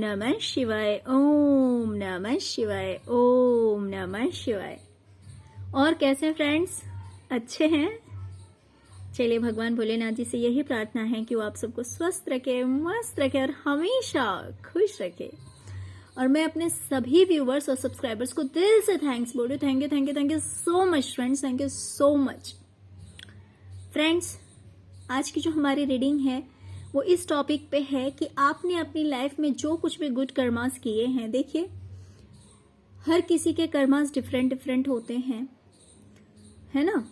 नमः शिवाय, ओम नमः शिवाय, ओम नमः शिवाय। और कैसे हैं फ्रेंड्स, अच्छे हैं? चलिए भगवान भोलेनाथ जी से यही प्रार्थना है कि वो आप सबको स्वस्थ रखे, मस्त रखे और हमेशा खुश रखे। और मैं अपने सभी व्यूवर्स और सब्सक्राइबर्स को दिल से थैंक्स बोल रही हूँ। Thank you thank you thank you so much friends, thank you so much friends. आज की जो हमारी रीडिंग है वो इस टॉपिक पे है कि आपने अपनी लाइफ में जो कुछ भी गुड कर्मास किए हैं, देखिए हर किसी के कर्मास डिफरेंट डिफरेंट होते हैं, है ना।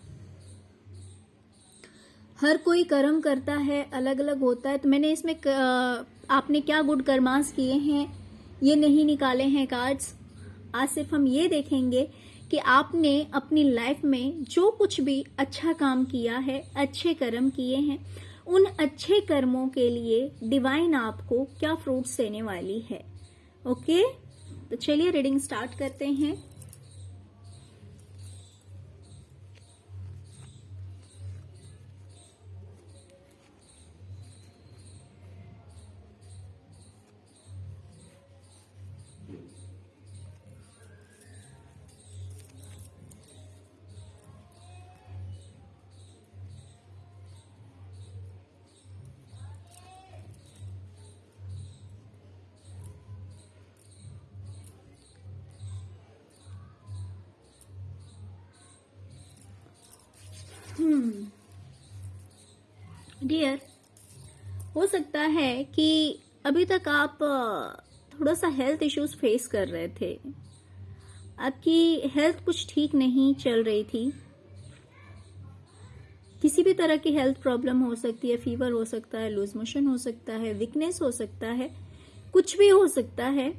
हर कोई कर्म करता है, अलग अलग होता है। तो मैंने इसमें आपने क्या गुड कर्मास किए हैं ये नहीं निकाले हैं कार्ड्स। आज सिर्फ हम ये देखेंगे कि आपने अपनी लाइफ में जो कुछ भी अच्छा काम किया है, अच्छे कर्म किए हैं, उन अच्छे कर्मों के लिए डिवाइन आपको क्या फ्रूट्स देने वाली है। ओके, तो चलिए रीडिंग स्टार्ट करते हैं। डियर, हो सकता है कि अभी तक आप थोड़ा सा हेल्थ इश्यूज फेस कर रहे थे। आपकी हेल्थ कुछ ठीक नहीं चल रही थी। किसी भी तरह की हेल्थ प्रॉब्लम हो सकती है, फीवर हो सकता है, लूज मोशन हो सकता है, वीकनेस हो सकता है, कुछ भी हो सकता है।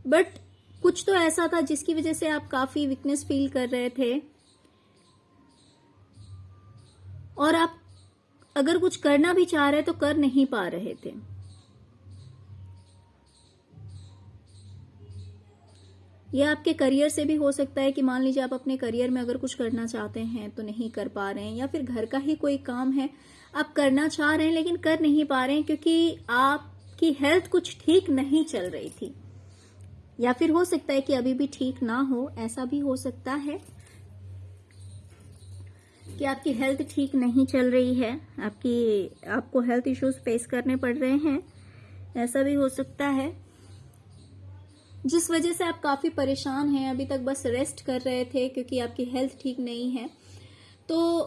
बट कुछ तो ऐसा था जिसकी वजह से आप काफी वीकनेस फील कर रहे थे और आप अगर कुछ करना भी चाह रहे तो कर नहीं पा रहे थे। यह आपके करियर से भी हो सकता है कि मान लीजिए आप अपने करियर में अगर कुछ करना चाहते हैं तो नहीं कर पा रहे हैं, या फिर घर का ही कोई काम है आप करना चाह रहे हैं लेकिन कर नहीं पा रहे हैं क्योंकि आपकी हेल्थ कुछ ठीक नहीं चल रही थी। या फिर हो सकता है कि अभी भी ठीक ना हो, ऐसा भी हो सकता है कि आपकी हेल्थ ठीक नहीं चल रही है, आपको हेल्थ इश्यूज फेस करने पड़ रहे हैं, ऐसा भी हो सकता है जिस वजह से आप काफी परेशान हैं। अभी तक बस रेस्ट कर रहे थे क्योंकि आपकी हेल्थ ठीक नहीं है। तो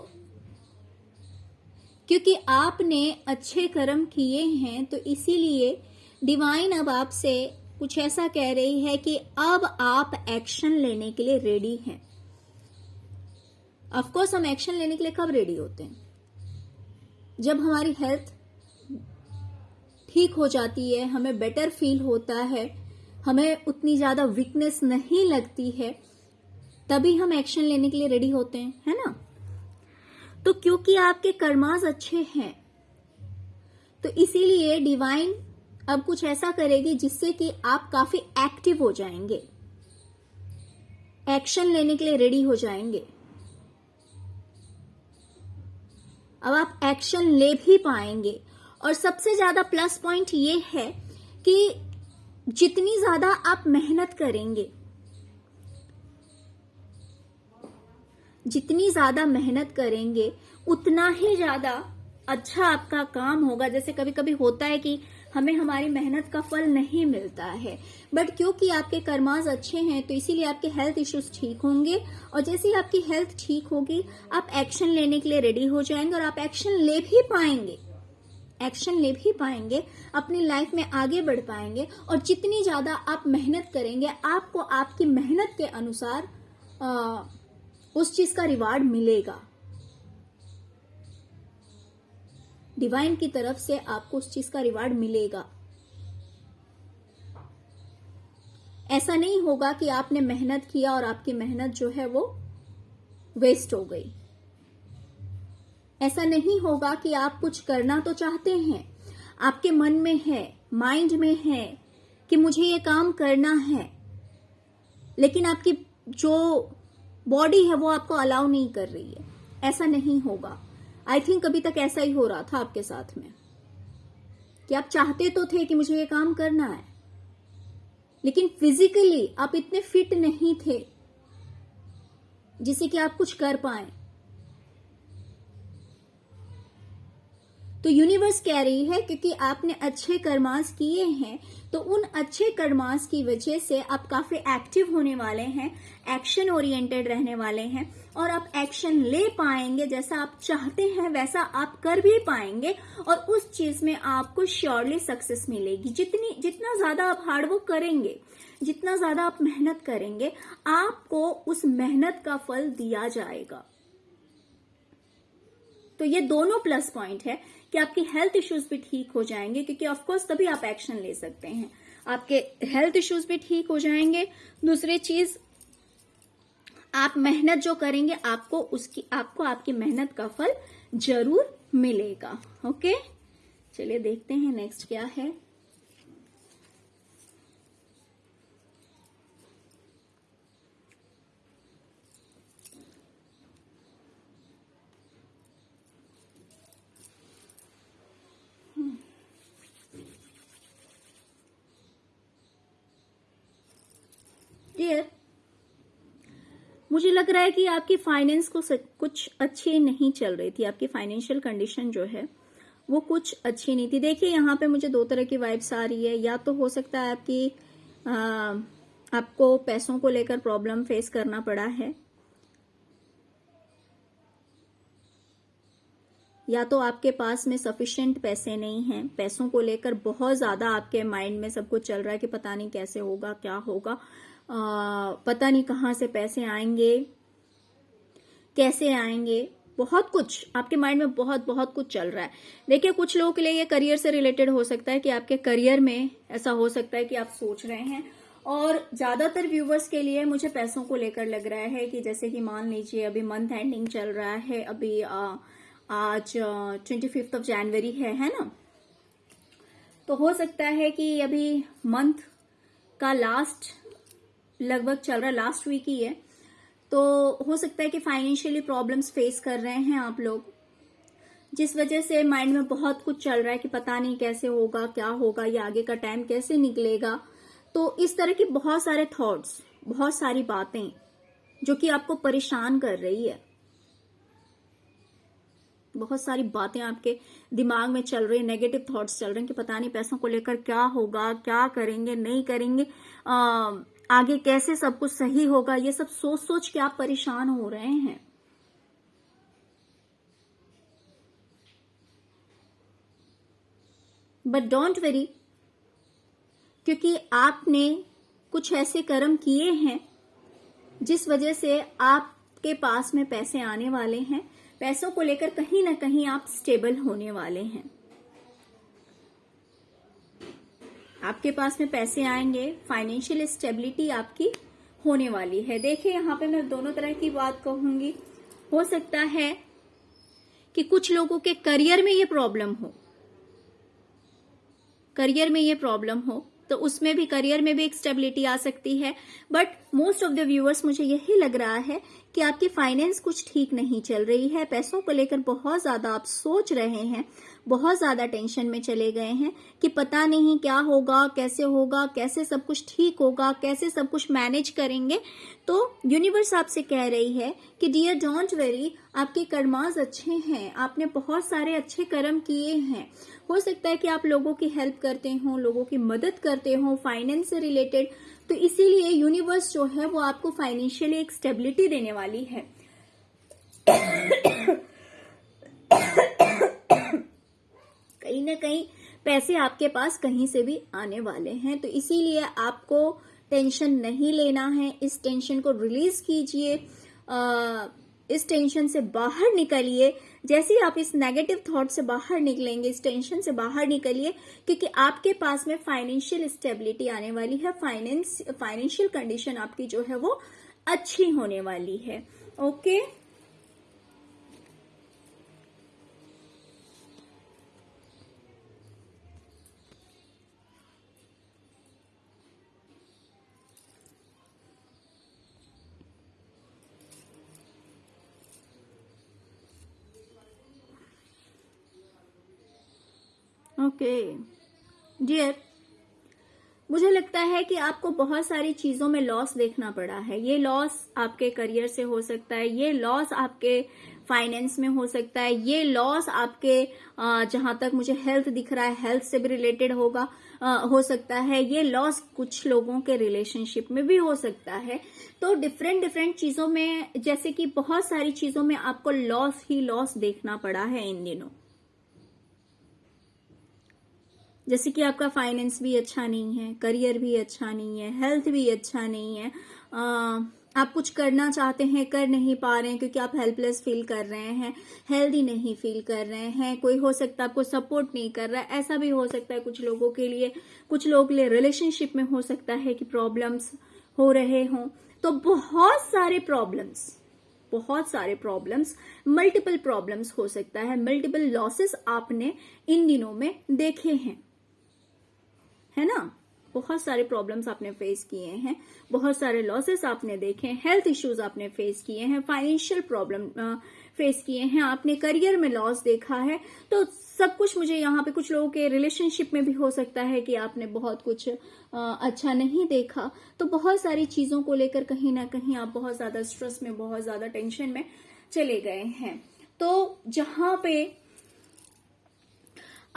क्योंकि आपने अच्छे कर्म किए हैं तो इसीलिए डिवाइन अब आपसे कुछ ऐसा कह रही है कि अब आप एक्शन लेने के लिए रेडी हैं। ऑफ कोर्स हम एक्शन लेने के लिए कब रेडी होते हैं? जब हमारी हेल्थ ठीक हो जाती है, हमें बेटर फील होता है, हमें उतनी ज्यादा वीकनेस नहीं लगती है, तभी हम एक्शन लेने के लिए रेडी होते हैं, है ना। तो क्योंकि आपके कर्मास अच्छे हैं तो इसीलिए डिवाइन अब कुछ ऐसा करेगी जिससे कि आप काफी एक्टिव हो जाएंगे, एक्शन लेने के लिए रेडी हो जाएंगे। अब आप एक्शन ले भी पाएंगे। और सबसे ज्यादा प्लस पॉइंट ये है कि जितनी ज्यादा आप मेहनत करेंगे, जितनी ज्यादा मेहनत करेंगे उतना ही ज्यादा अच्छा आपका काम होगा। जैसे कभी कभी होता है कि हमें हमारी मेहनत का फल नहीं मिलता है, बट क्योंकि आपके कर्मास अच्छे हैं तो इसीलिए आपके हेल्थ इश्यूज ठीक होंगे। और जैसे ही आपकी हेल्थ ठीक होगी आप एक्शन लेने के लिए रेडी हो जाएंगे और आप एक्शन ले भी पाएंगे, एक्शन ले भी पाएंगे, अपनी लाइफ में आगे बढ़ पाएंगे। और जितनी ज्यादा आप मेहनत करेंगे आपको आपकी मेहनत के अनुसार उस चीज का रिवार्ड मिलेगा। डिवाइन की तरफ से आपको उस चीज का रिवार्ड मिलेगा। ऐसा नहीं होगा कि आपने मेहनत किया और आपकी मेहनत जो है वो वेस्ट हो गई। ऐसा नहीं होगा कि आप कुछ करना तो चाहते हैं, आपके मन में है, माइंड में है कि मुझे ये काम करना है, लेकिन आपकी जो बॉडी है वो आपको अलाउ नहीं कर रही है। ऐसा नहीं होगा। आई थिंक अभी तक ऐसा ही हो रहा था आपके साथ में। कि आप चाहते तो थे कि मुझे ये काम करना है, लेकिन फिजिकली आप इतने फिट नहीं थे जिससे कि आप कुछ कर पाए। तो यूनिवर्स कह रही है क्योंकि आपने अच्छे कर्मास किए हैं, तो उन अच्छे कर्मास की वजह से आप काफी एक्टिव होने वाले हैं, एक्शन ओरिएंटेड रहने वाले हैं, और आप एक्शन ले पाएंगे। जैसा आप चाहते हैं वैसा आप कर भी पाएंगे, और उस चीज में आपको श्योरली सक्सेस मिलेगी। जितना ज्यादा आप हार्डवर्क करेंगे, जितना ज्यादा आप मेहनत करेंगे, आपको उस मेहनत का फल दिया जाएगा। तो ये दोनों प्लस पॉइंट है कि आपकी हेल्थ इश्यूज भी ठीक हो जाएंगे, क्योंकि ऑफ कोर्स तभी आप एक्शन ले सकते हैं। आपके हेल्थ इश्यूज भी ठीक हो जाएंगे। दूसरी चीज, आप मेहनत जो करेंगे आपको आपकी मेहनत का फल जरूर मिलेगा। ओके, चलिए देखते हैं नेक्स्ट क्या है। डियर, मुझे लग रहा है कि आपकी फाइनेंस को कुछ अच्छी नहीं चल रही थी। आपकी फाइनेंशियल कंडीशन जो है वो कुछ अच्छी नहीं थी। देखिए यहाँ पे मुझे दो तरह की वाइब्स आ रही है। या तो हो सकता है आपको पैसों को लेकर प्रॉब्लम फेस करना पड़ा है, या तो आपके पास में सफिशिएंट पैसे नहीं हैं। पैसों को लेकर बहुत ज्यादा आपके माइंड में सब कुछ चल रहा है कि पता नहीं कैसे होगा, क्या होगा, पता नहीं कहाँ से पैसे आएंगे, कैसे आएंगे। बहुत कुछ आपके माइंड में बहुत बहुत कुछ चल रहा है। देखिए, कुछ लोगों के लिए ये करियर से रिलेटेड हो सकता है कि आपके करियर में ऐसा हो सकता है कि आप सोच रहे हैं। और ज्यादातर व्यूवर्स के लिए मुझे पैसों को लेकर लग रहा है कि जैसे कि मान लीजिए अभी मंथ एंडिंग चल रहा है, अभी आज 25 जनवरी है ना। तो हो सकता है कि अभी मंथ का लास्ट लगभग चल रहा है, लास्ट वीक ही है। तो हो सकता है कि फाइनेंशियली प्रॉब्लम्स फेस कर रहे हैं आप लोग, जिस वजह से माइंड में बहुत कुछ चल रहा है कि पता नहीं कैसे होगा, क्या होगा, ये आगे का टाइम कैसे निकलेगा। तो इस तरह की बहुत सारे थॉट्स, बहुत सारी बातें जो कि आपको परेशान कर रही है, बहुत सारी बातें आपके दिमाग में चल रही है, नेगेटिव थॉट्स चल रहे हैं कि पता नहीं पैसों को लेकर क्या होगा, क्या करेंगे, नहीं करेंगे, आगे कैसे सब कुछ सही होगा। ये सब सोच सोच के आप परेशान हो रहे हैं। बट डोंट वरी, क्योंकि आपने कुछ ऐसे कर्म किए हैं जिस वजह से आपके पास में पैसे आने वाले हैं। पैसों को लेकर कहीं ना कहीं आप स्टेबल होने वाले हैं। आपके पास में पैसे आएंगे, फाइनेंशियल स्टेबिलिटी आपकी होने वाली है। देखिए यहाँ पे मैं दोनों तरह की बात कहूंगी। हो सकता है कि कुछ लोगों के करियर में ये प्रॉब्लम हो, करियर में ये प्रॉब्लम हो, तो उसमें भी, करियर में भी एक स्टेबिलिटी आ सकती है। But most of the viewers, मुझे यही लग रहा है कि आपकी फाइनेंस कुछ ठीक नहीं चल रही है। पैसों को लेकर बहुत ज्यादा आप सोच रहे हैं, बहुत ज्यादा टेंशन में चले गए हैं कि पता नहीं क्या होगा, कैसे सब कुछ ठीक होगा, कैसे सब कुछ मैनेज करेंगे। तो यूनिवर्स आपसे कह रही है कि डियर डोंट वेरी, आपके कर्मास अच्छे हैं, आपने बहुत सारे अच्छे कर्म किए हैं। हो सकता है कि आप लोगों की हेल्प करते हो, लोगों की मदद करते हो फाइनेंस से रिलेटेड। तो इसीलिए यूनिवर्स जो है वो आपको फाइनेंशियली एक स्टेबिलिटी देने वाली है। कहीं ना कहीं पैसे आपके पास कहीं से भी आने वाले हैं। तो इसीलिए आपको टेंशन नहीं लेना है। इस टेंशन को रिलीज कीजिए, इस टेंशन से बाहर निकलिए। जैसे ही आप इस नेगेटिव थॉट से बाहर निकलेंगे, इस टेंशन से बाहर निकलिए, क्योंकि आपके पास में फाइनेंशियल स्टेबिलिटी आने वाली है। फाइनेंशियल कंडीशन आपकी जो है वो अच्छी होने वाली है। Okay, okay. डियर, मुझे लगता है कि आपको बहुत सारी चीजों में लॉस देखना पड़ा है। ये लॉस आपके करियर से हो सकता है, ये लॉस आपके फाइनेंस में हो सकता है, ये लॉस आपके जहां तक मुझे हेल्थ दिख रहा है हेल्थ से भी रिलेटेड होगा, हो सकता है। ये लॉस कुछ लोगों के रिलेशनशिप में भी हो सकता है। तो डिफरेंट डिफरेंट चीजों में, जैसे कि बहुत सारी चीजों में आपको लॉस ही लॉस देखना पड़ा है इन दिनों। जैसे कि आपका फाइनेंस भी अच्छा नहीं है, करियर भी अच्छा नहीं है, हेल्थ भी अच्छा नहीं है, आप कुछ करना चाहते हैं कर नहीं पा रहे हैं क्योंकि आप हेल्पलेस फील कर रहे हैं, हेल्दी नहीं फील कर रहे हैं, कोई हो सकता है आपको सपोर्ट नहीं कर रहा है, ऐसा भी हो सकता है कुछ लोगों के लिए। कुछ लोगों के लिए रिलेशनशिप में हो सकता है कि प्रॉब्लम्स हो रहे हों। तो बहुत सारे प्रॉब्लम्स, मल्टीपल प्रॉब्लम्स हो सकता है, मल्टीपल लॉसेस आपने इन दिनों में देखे हैं, है ना। बहुत सारे प्रॉब्लम्स आपने फेस किए हैं, बहुत सारे लॉसेस आपने देखे हैं, हेल्थ इश्यूज आपने फेस किए हैं, फाइनेंशियल प्रॉब्लम फेस किए हैं, आपने करियर में लॉस देखा है। तो सब कुछ मुझे यहाँ पे कुछ लोगों के रिलेशनशिप में भी हो सकता है कि आपने बहुत कुछ अच्छा नहीं देखा। तो बहुत सारी चीजों को लेकर कहीं ना कहीं आप बहुत ज्यादा स्ट्रेस में, बहुत ज्यादा टेंशन में चले गए हैं। तो जहां पे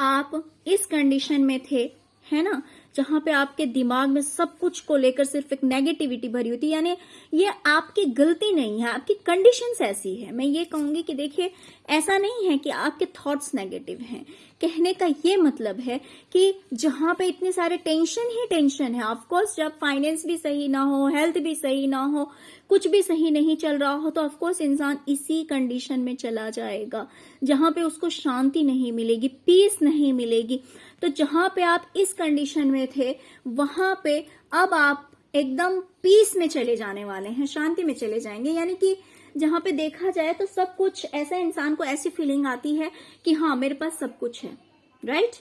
आप इस कंडीशन में थे, है ना, जहां पे आपके दिमाग में सब कुछ को लेकर सिर्फ एक नेगेटिविटी भरी होती है, यानी ये आपकी गलती नहीं है, आपकी कंडीशंस ऐसी है। मैं ये कहूंगी कि देखिए, ऐसा नहीं है कि आपके थॉट्स नेगेटिव हैं। कहने का ये मतलब है कि जहां पे इतने सारे टेंशन ही टेंशन है, ऑफकोर्स जब फाइनेंस भी सही ना हो, हेल्थ भी सही ना हो, कुछ भी सही नहीं चल रहा हो, तो ऑफकोर्स इंसान इसी कंडीशन में चला जाएगा जहां पे उसको शांति नहीं मिलेगी, पीस नहीं मिलेगी। तो जहां पे आप इस कंडीशन में थे, वहां पे अब आप एकदम पीस में चले जाने वाले हैं, शांति में चले जाएंगे। यानी कि जहां पे देखा जाए तो सब कुछ ऐसा, इंसान को ऐसी फीलिंग आती है कि हाँ मेरे पास सब कुछ है, राइट।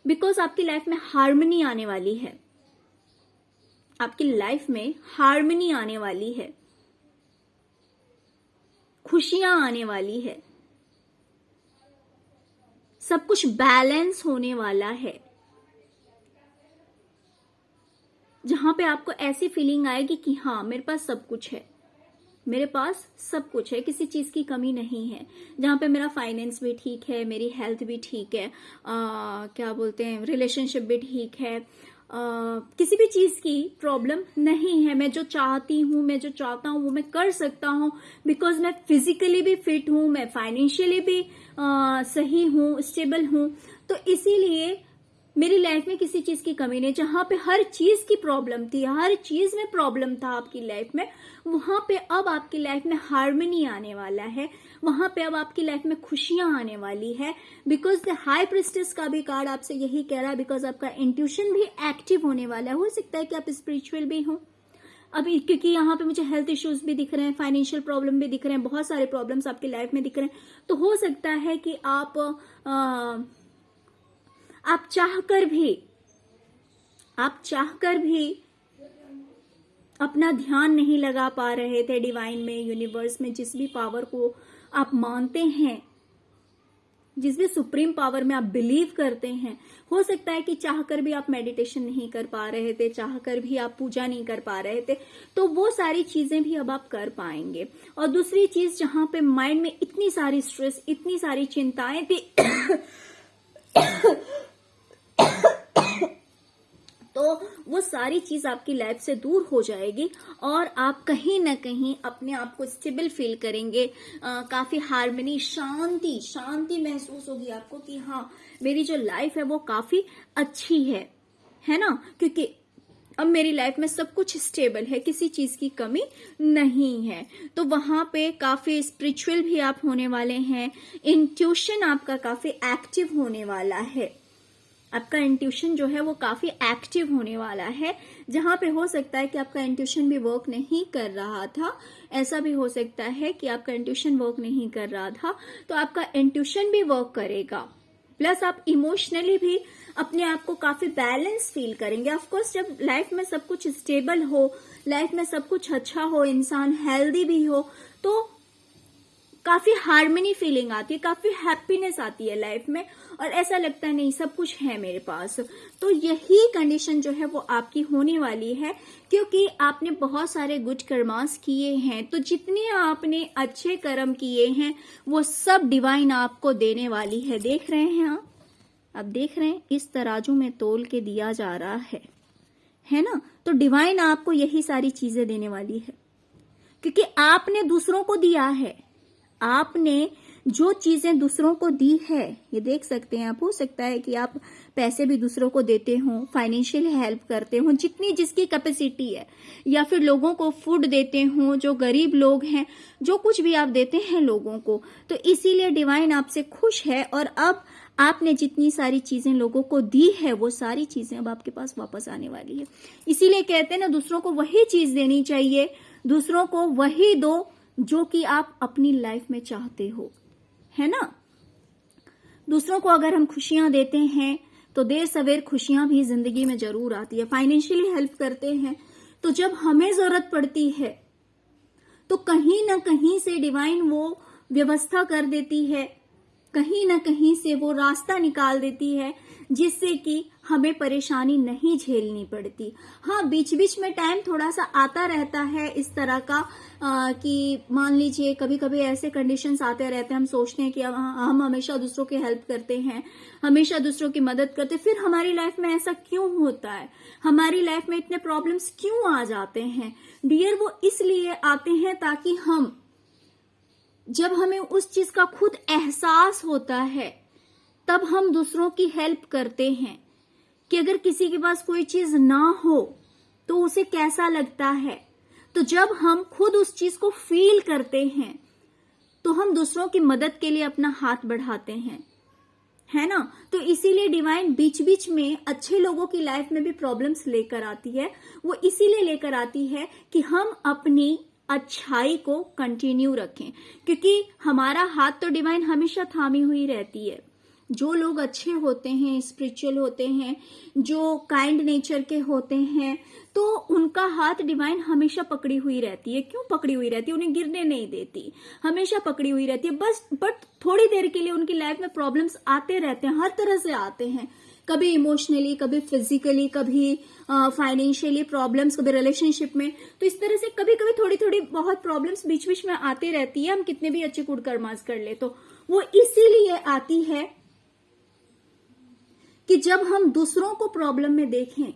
बिकॉज आपकी लाइफ में हार्मनी आने वाली है, आपकी लाइफ में हार्मनी आने वाली है, खुशियां आने वाली है, सब कुछ बैलेंस होने वाला है। जहां पे आपको ऐसी फीलिंग आएगी कि हाँ मेरे पास सब कुछ है, मेरे पास सब कुछ है, किसी चीज की कमी नहीं है। जहां पे मेरा फाइनेंस भी ठीक है, मेरी हेल्थ भी ठीक है, क्या बोलते हैं, रिलेशनशिप भी ठीक है, किसी भी चीज की प्रॉब्लम नहीं है। मैं जो चाहती हूँ, मैं जो चाहता हूँ वो मैं कर सकता हूँ, बिकॉज मैं फिजिकली भी फिट हूँ, मैं फाइनेंशियली भी सही हूँ, स्टेबल हूँ। तो इसीलिए मेरी लाइफ में किसी चीज की कमी नहीं। जहां पे हर चीज की प्रॉब्लम थी, हर चीज में प्रॉब्लम था आपकी लाइफ में, वहां पे अब आपकी लाइफ में हार्मनी आने वाला है, वहां पे अब आपकी लाइफ में खुशियां आने वाली है। बिकॉज द हाई प्रिस्टेस का भी कार्ड आपसे यही कह रहा है, बिकॉज आपका इंट्यूशन भी एक्टिव होने वाला है। हो सकता है कि आप स्पिरिचुअल भी हो अभी, क्योंकि यहाँ पे मुझे हेल्थ इश्यूज भी दिख रहे हैं, फाइनेंशियल प्रॉब्लम भी दिख रहे हैं, बहुत सारे प्रॉब्लम्स आपकी लाइफ में दिख रहे हैं। तो हो सकता है कि आप चाहकर भी अपना ध्यान नहीं लगा पा रहे थे डिवाइन में, यूनिवर्स में, जिस भी पावर को आप मानते हैं, जिस भी सुप्रीम पावर में आप बिलीव करते हैं। हो सकता है कि चाहकर भी आप मेडिटेशन नहीं कर पा रहे थे, चाहकर भी आप पूजा नहीं कर पा रहे थे, तो वो सारी चीजें भी अब आप कर पाएंगे। और दूसरी चीज, जहां पे माइंड में इतनी सारी स्ट्रेस, इतनी सारी चिंताएं थी तो वो सारी चीज आपकी लाइफ से दूर हो जाएगी और आप कहीं ना कहीं अपने आप को स्टेबल फील करेंगे। काफी हार्मनी, शांति महसूस होगी आपको कि हाँ मेरी जो लाइफ है वो काफी अच्छी है ना, क्योंकि अब मेरी लाइफ में सब कुछ स्टेबल है, किसी चीज की कमी नहीं है। तो वहां पे काफी स्पिरिचुअल भी आप होने वाले हैं, इंट्यूशन आपका काफी एक्टिव होने वाला है, आपका इंट्यूशन जो है वो काफी एक्टिव होने वाला है। जहां पे हो सकता है कि आपका इंट्यूशन भी वर्क नहीं कर रहा था, ऐसा भी हो सकता है कि आपका इंट्यूशन वर्क नहीं कर रहा था, तो आपका इंट्यूशन भी वर्क करेगा। प्लस आप इमोशनली भी अपने आप को काफी बैलेंस फील करेंगे। ऑफ कोर्स जब लाइफ में सब कुछ स्टेबल हो, लाइफ में सब कुछ अच्छा हो, इंसान हेल्दी भी हो, तो काफी हार्मनी फीलिंग आती है, काफी हैप्पीनेस आती है लाइफ में, और ऐसा लगता है नहीं सब कुछ है मेरे पास। तो यही कंडीशन जो है वो आपकी होने वाली है, क्योंकि आपने बहुत सारे गुड कर्मास किए हैं। तो जितने आपने अच्छे कर्म किए हैं वो सब डिवाइन आपको देने वाली है। देख रहे हैं आप, अब देख रहे हैं इस तराजू में तोल के दिया जा रहा है ना। तो डिवाइन आपको यही सारी चीजें देने वाली है, क्योंकि आपने दूसरों को दिया है। आपने जो चीजें दूसरों को दी है, ये देख सकते हैं आप, हो सकता है कि आप पैसे भी दूसरों को देते हो, फाइनेंशियल हेल्प करते हो जितनी जिसकी कैपेसिटी है, या फिर लोगों को फूड देते हो, जो गरीब लोग हैं, जो कुछ भी आप देते हैं लोगों को, तो इसीलिए डिवाइन आपसे खुश है। और अब आपने जितनी सारी चीजें लोगों को दी है वो सारी चीजें अब आपके पास वापस आने वाली है। इसीलिए कहते हैं ना, दूसरों को वही चीज देनी चाहिए, दूसरों को वही दो जो कि आप अपनी लाइफ में चाहते हो, है ना। दूसरों को अगर हम खुशियां देते हैं तो देर सवेर खुशियां भी जिंदगी में जरूर आती है। फाइनेंशियली हेल्प करते हैं तो जब हमें जरूरत पड़ती है तो कहीं ना कहीं से डिवाइन वो व्यवस्था कर देती है, कहीं ना कहीं से वो रास्ता निकाल देती है, जिससे कि हमें परेशानी नहीं झेलनी पड़ती। हाँ, बीच बीच में टाइम थोड़ा सा आता रहता है इस तरह का कि मान लीजिए कभी कभी ऐसे कंडीशंस आते रहते हैं, हम सोचते हैं कि हम हमेशा दूसरों की हेल्प करते हैं, हमेशा दूसरों की मदद करते हैं, फिर हमारी लाइफ में ऐसा क्यों होता है, हमारी लाइफ में इतने प्रॉब्लम्स क्यों आ जाते हैं। डियर, वो इसलिए आते हैं ताकि हम, जब हमें उस चीज का खुद एहसास होता है तब हम दूसरों की हेल्प करते हैं, कि अगर किसी के पास कोई चीज ना हो तो उसे कैसा लगता है। तो जब हम खुद उस चीज को फील करते हैं तो हम दूसरों की मदद के लिए अपना हाथ बढ़ाते हैं, है ना। तो इसीलिए डिवाइन बीच बीच में अच्छे लोगों की लाइफ में भी प्रॉब्लम्स लेकर आती है। वो इसीलिए लेकर आती है कि हम अपनी अच्छाई को कंटिन्यू रखें, क्योंकि हमारा हाथ तो डिवाइन हमेशा थामी हुई रहती है। जो लोग अच्छे होते हैं, स्पिरिचुअल होते हैं, जो काइंड नेचर के होते हैं, तो उनका हाथ डिवाइन हमेशा पकड़ी हुई रहती है। क्यों पकड़ी हुई रहती है? उन्हें गिरने नहीं देती, हमेशा पकड़ी हुई रहती है। बट थोड़ी देर के लिए उनकी लाइफ में प्रॉब्लम्स आते रहते हैं, हर तरह से आते हैं, कभी इमोशनली, कभी फिजिकली, कभी फाइनेंशियली प्रॉब्लम्स, कभी रिलेशनशिप में। तो इस तरह से कभी कभी थोड़ी थोड़ी बहुत प्रॉब्लम्स बीच बीच में आते रहती है, हम कितने भी अच्छे गुड कर्मास कर ले। तो वो इसीलिए आती है कि जब हम दूसरों को प्रॉब्लम में देखें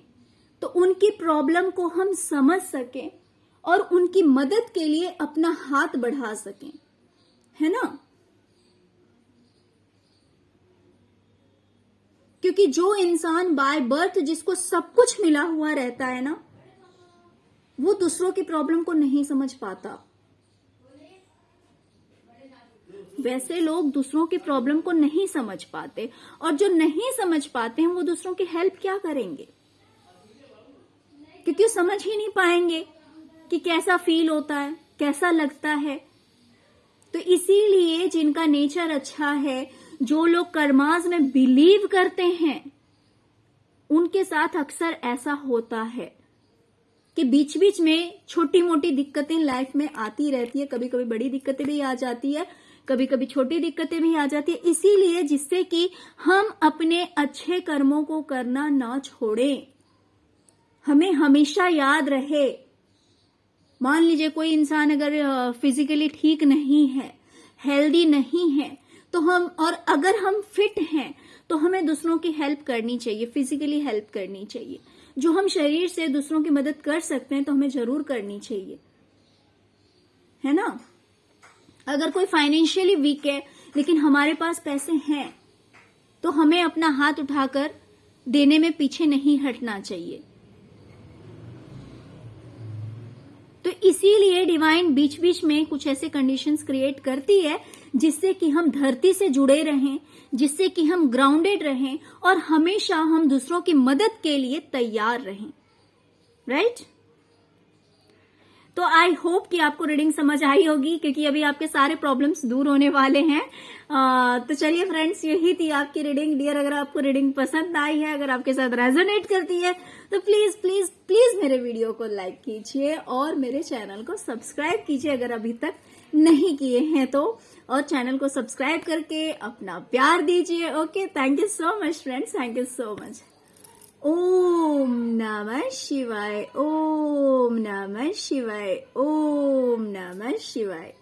तो उनकी प्रॉब्लम को हम समझ सकें और उनकी मदद के लिए अपना हाथ बढ़ा सकें, है ना। क्योंकि जो इंसान बाय बर्थ जिसको सब कुछ मिला हुआ रहता है ना, वो दूसरों की प्रॉब्लम को नहीं समझ पाता। वैसे लोग दूसरों की प्रॉब्लम को नहीं समझ पाते, और जो नहीं समझ पाते हैं वो दूसरों की हेल्प क्या करेंगे, क्योंकि समझ ही नहीं पाएंगे कि कैसा फील होता है, कैसा लगता है। तो इसीलिए जिनका नेचर अच्छा है, जो लोग कर्मास में बिलीव करते हैं, उनके साथ अक्सर ऐसा होता है कि बीच बीच में छोटी मोटी दिक्कतें लाइफ में आती रहती है। कभी कभी बड़ी दिक्कतें भी आ जाती है, कभी कभी छोटी दिक्कतें भी आ जाती है। इसीलिए जिससे कि हम अपने अच्छे कर्मों को करना ना छोड़ें, हमें हमेशा याद रहे। मान लीजिए कोई इंसान अगर फिजिकली ठीक नहीं है, हेल्दी नहीं है, तो हम, और अगर हम फिट हैं तो हमें दूसरों की हेल्प करनी चाहिए, फिजिकली हेल्प करनी चाहिए। जो हम शरीर से दूसरों की मदद कर सकते हैं तो हमें जरूर करनी चाहिए, है ना। अगर कोई फाइनेंशियली वीक है लेकिन हमारे पास पैसे हैं तो हमें अपना हाथ उठाकर देने में पीछे नहीं हटना चाहिए। तो इसीलिए डिवाइन बीच बीच में कुछ ऐसे कंडीशंस क्रिएट करती है जिससे कि हम धरती से जुड़े रहें, जिससे कि हम ग्राउंडेड रहें और हमेशा हम दूसरों की मदद के लिए तैयार रहें, राइट। तो आई होप कि आपको रीडिंग समझ आई होगी, क्योंकि अभी आपके सारे प्रॉब्लम्स दूर होने वाले हैं। तो चलिए फ्रेंड्स, यही थी आपकी रीडिंग। डियर, अगर आपको रीडिंग पसंद आई है, अगर आपके साथ रेजोनेट करती है, तो प्लीज प्लीज प्लीज मेरे वीडियो को लाइक कीजिए और मेरे चैनल को सब्सक्राइब कीजिए अगर अभी तक नहीं किए हैं तो, और चैनल को सब्सक्राइब करके अपना प्यार दीजिए। Okay, thank you so much friends, thank you so much. ओम नमः शिवाय, ओम नमः शिवाय, ओम नमः शिवाय।